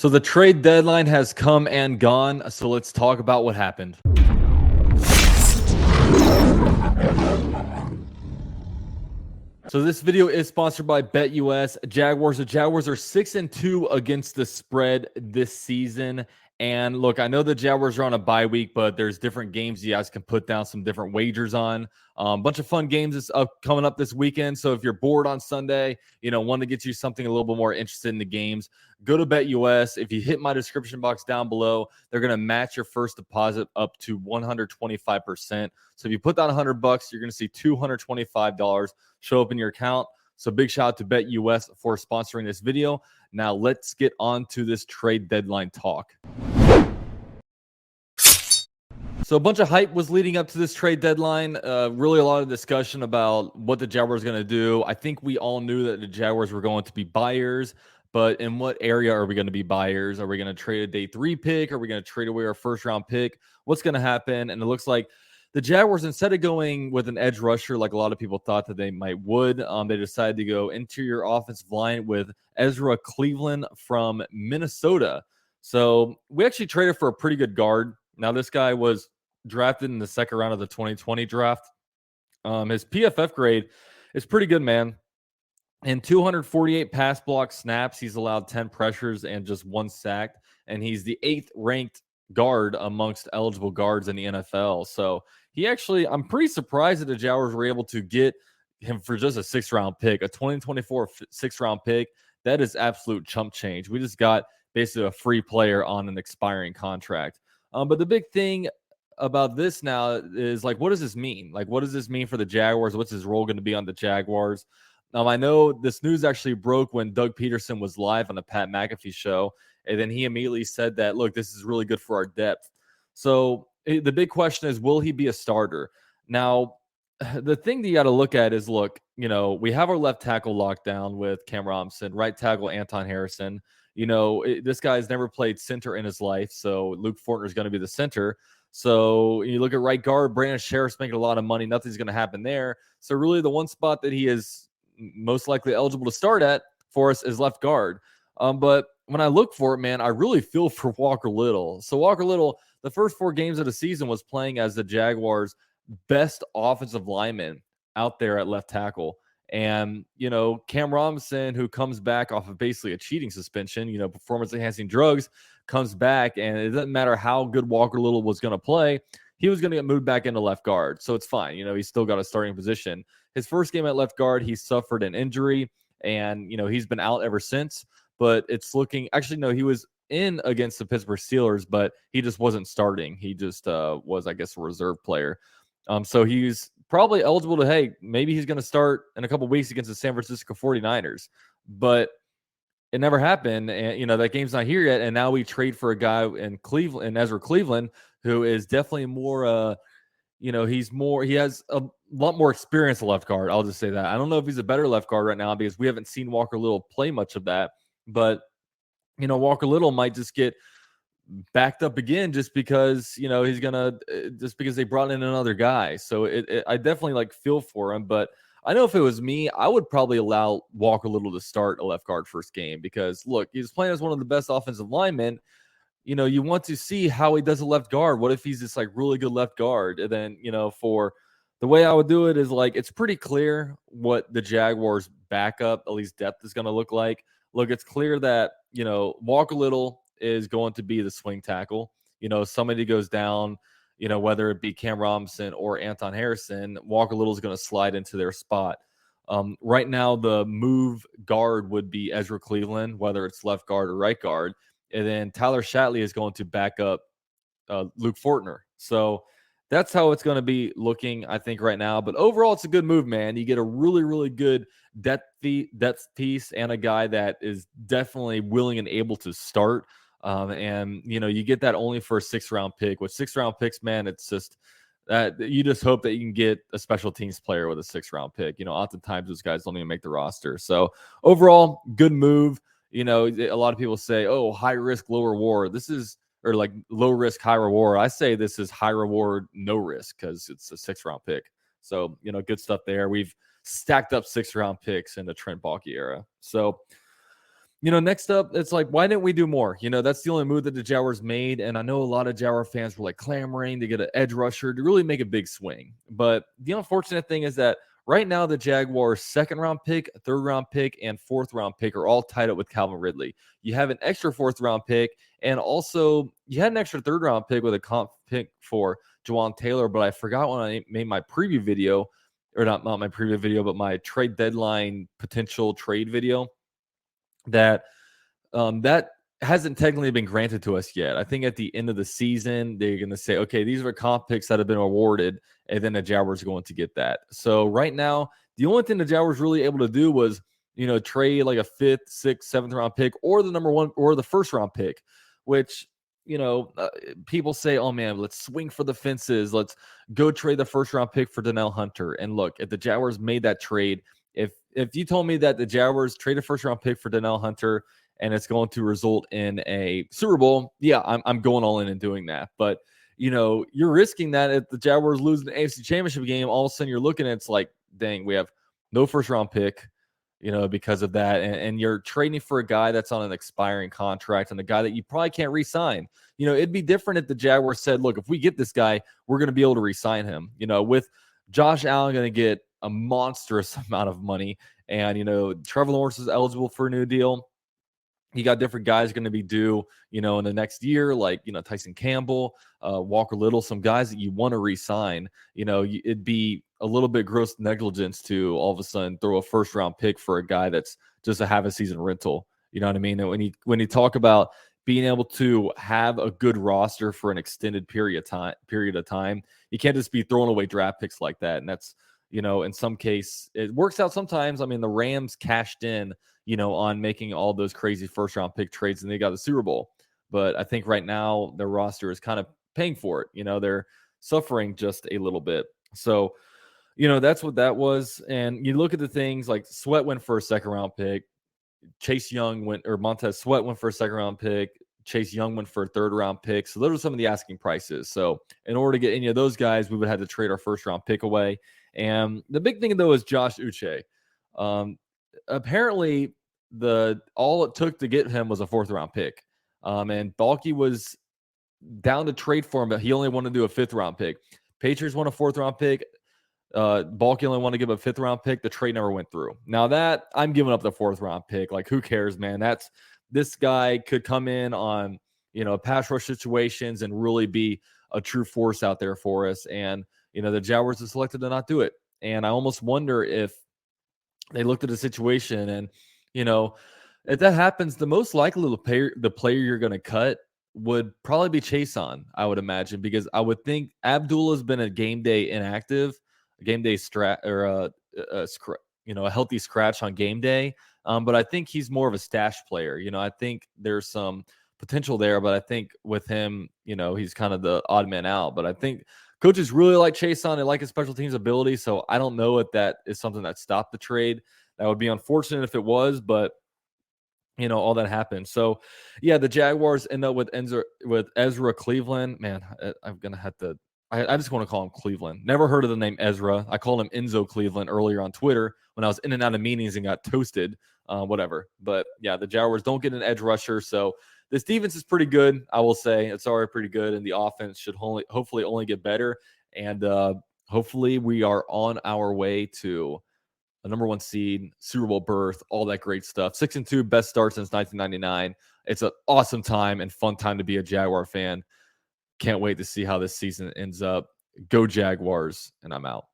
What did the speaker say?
So the trade deadline has come and gone. So let's talk about what happened. So this video is sponsored by BetUS. Jaguars. The Jaguars are 6-2 against the spread this season. And look, I know the Jaguars are on a bye week, but there's different games you guys can put down some different wagers on. Bunch of fun games is coming up this weekend. So if you're bored on Sunday, want to get you something a little bit more interested in the games, go to BetUS. If you hit my description box down below, they're going to match your first deposit up to 125%. So if you put down $100, you're going to see $225 show up in your account. So big shout out to BetUS for sponsoring this video. Now let's get on to this trade deadline talk. So a bunch of hype was leading up to this trade deadline. Really a lot of discussion about what the Jaguars are going to do. I think we all knew that the Jaguars were going to be buyers, but in what area are we going to be buyers? Are we going to trade a day 3 pick? Are we going to trade away our first round pick? What's going to happen? And it looks like the Jaguars, instead of going with an edge rusher like a lot of people thought that they would, they decided to go interior offensive line with Ezra Cleveland from Minnesota. So we actually traded for a pretty good guard. Now, this guy was drafted in the second round of the 2020 draft. His PFF grade is pretty good, man. In 248 pass block snaps, he's allowed 10 pressures and just 1 sack. And he's the 8th ranked guard amongst eligible guards in the NFL. So he actually, I'm pretty surprised that the Jaguars were able to get him for just a 6th round pick, a 2024 6th round pick. That is absolute chump change. We just got basically a free player on an expiring contract. But the big thing about this now is, like, what does this mean? Like, what does this mean for the Jaguars? What's his role going to be on the Jaguars? I know this news actually broke when Doug Peterson was live on the Pat McAfee show, and then he immediately said that, look, this is really good for our depth. So the big question is, will he be a starter? Now, the thing that you got to look at is, look, we have our left tackle locked down with Cam Robinson, right tackle Anton Harrison. This guy's never played center in his life, so Luke Fortner is going to be the center. So you look at right guard, Brandon Sheriff's making a lot of money. Nothing's going to happen there. So really the one spot that he is most likely eligible to start at for us is left guard. But when I look for it, man, I really feel for Walker Little. So Walker Little, the first 4 games of the season, was playing as the Jaguars' best offensive lineman out there at left tackle. And, Cam Robinson, who comes back off of basically a cheating suspension, performance-enhancing drugs, comes back, and it doesn't matter how good Walker Little was going to play, he was going to get moved back into left guard. So it's fine. He's still got a starting position. His first game at left guard, he suffered an injury, and, he's been out ever since. But it's looking – actually, no, he was in against the Pittsburgh Steelers, but he just wasn't starting. He just was, I guess, a reserve player. So he's probably eligible to, hey, maybe he's going to start in a couple weeks against the San Francisco 49ers. But it never happened. And, that game's not here yet. And now we trade for a guy in Cleveland, and Ezra Cleveland, who is definitely more, he has a lot more experience at left guard. I'll just say that. I don't know if he's a better left guard right now because we haven't seen Walker Little play much of that. But, Walker Little might just get backed up again just because, he's going to, just because they brought in another guy. So I definitely feel for him. But I know if it was me, I would probably allow Walker Little to start a left guard first game because, look, he's playing as one of the best offensive linemen. You want to see how he does a left guard. What if he's this really good left guard? And then, for the way I would do it is it's pretty clear what the Jaguars backup, at least depth, is going to look like. Look, it's clear that, Walker Little is going to be the swing tackle. Somebody goes down, whether it be Cam Robinson or Anton Harrison, Walker Little is going to slide into their spot. Right now, the move guard would be Ezra Cleveland, whether it's left guard or right guard. And then Tyler Shatley is going to back up Luke Fortner. So that's how it's going to be looking, I think, right now. But overall, it's a good move, man. You get a really, really good depth piece and a guy that is definitely willing and able to start. And, you get that only for a 6th round pick. With 6th round picks, man, it's just you just hope that you can get a special teams player with a 6th round pick. Oftentimes those guys don't even make the roster. So overall, good move. A lot of people say, oh, high risk, low reward. Or low risk, high reward. I say this is high reward, no risk because it's a 6th round pick. So, good stuff there. We've stacked up 6th round picks in the Trent Baalke era. So Next up, it's like, why didn't we do more? That's the only move that the Jaguars made. And I know a lot of Jaguar fans were like clamoring to get an edge rusher to really make a big swing. But the unfortunate thing is that right now, the Jaguars' second round pick, third round pick, and fourth round pick are all tied up with Calvin Ridley. You have an extra fourth round pick, and also you had an extra third round pick with a comp pick for Juwan Taylor. But I forgot when I made my preview video, or not my preview video, but my trade deadline potential trade video, that hasn't technically been granted to us yet. I think at the end of the season, they're going to say, okay, these are comp picks that have been awarded, and then the Jaguars are going to get that. So right now, the only thing the Jaguars really able to do was, trade like a fifth, sixth, seventh round pick, or the number one, or the first round pick, which, people say, oh man, let's swing for the fences. Let's go trade the first round pick for Danielle Hunter. And look, if the Jaguars made that trade, if you told me that the Jaguars traded first round pick for Danielle Hunter and it's going to result in a Super Bowl, yeah, I'm going all in and doing that. But you're risking that if the Jaguars lose the AFC Championship game, all of a sudden you're looking at, it's like, dang, we have no first round pick, because of that, and you're trading for a guy that's on an expiring contract and a guy that you probably can't re-sign. It'd be different if the Jaguars said, look, if we get this guy, we're going to be able to re-sign him. With Josh Allen going to get a monstrous amount of money, and Trevor Lawrence is eligible for a new deal. You got different guys going to be due, in the next year, like, Tyson Campbell, Walker Little, some guys that you want to re-sign. It'd be a little bit gross negligence to all of a sudden throw a first round pick for a guy that's just a half a season rental. You know what I mean? And when you talk about being able to have a good roster for an extended period of time, you can't just be throwing away draft picks like that. And that's, in some case, it works out sometimes. I mean, the Rams cashed in, on making all those crazy first round pick trades, and they got the Super Bowl. But I think right now their roster is kind of paying for it. They're suffering just a little bit. So, that's what that was. And you look at the things like Sweat went for a second round pick. Chase Young Montez Sweat went for a second round pick. Chase Young went for a third round pick. So those are some of the asking prices. So in order to get any of those guys, we would have to trade our first round pick away. And the big thing though is Josh Uche. Apparently all it took to get him was a fourth round pick. And Balky was down to trade for him, but he only wanted to do a fifth round pick. Patriots want a fourth round pick. Balky only wanted to give a fifth round pick. The trade never went through. Now that I'm giving up the fourth round pick, like, who cares, man? This guy could come in on, pass rush situations and really be a true force out there for us. And, the Jaguars have selected to not do it. And I almost wonder if they looked at the situation and, if that happens, the most likely the player you're going to cut would probably be Chason, I would imagine, because I would think Abdullah's been a game day inactive, a game day a healthy scratch on game day. But I think he's more of a stash player. I think there's some potential there, but I think with him, he's kind of the odd man out. But I think coaches really like Chason. They like his special teams ability. So I don't know if that is something that stopped the trade. That would be unfortunate if it was, but all that happened. So yeah, the Jaguars end up with Ezra Cleveland. Man, I'm going to have to, I just want to call him Cleveland. Never heard of the name Ezra. I called him Enzo Cleveland earlier on Twitter when I was in and out of meetings and got toasted, whatever. But yeah, the Jaguars don't get an edge rusher. So this defense is pretty good. I will say it's already pretty good. And the offense should hopefully only get better. And hopefully we are on our way to a number one seed, Super Bowl berth, all that great stuff. 6-2, best start since 1999. It's an awesome time and fun time to be a Jaguar fan. Can't wait to see how this season ends up. Go Jaguars, and I'm out.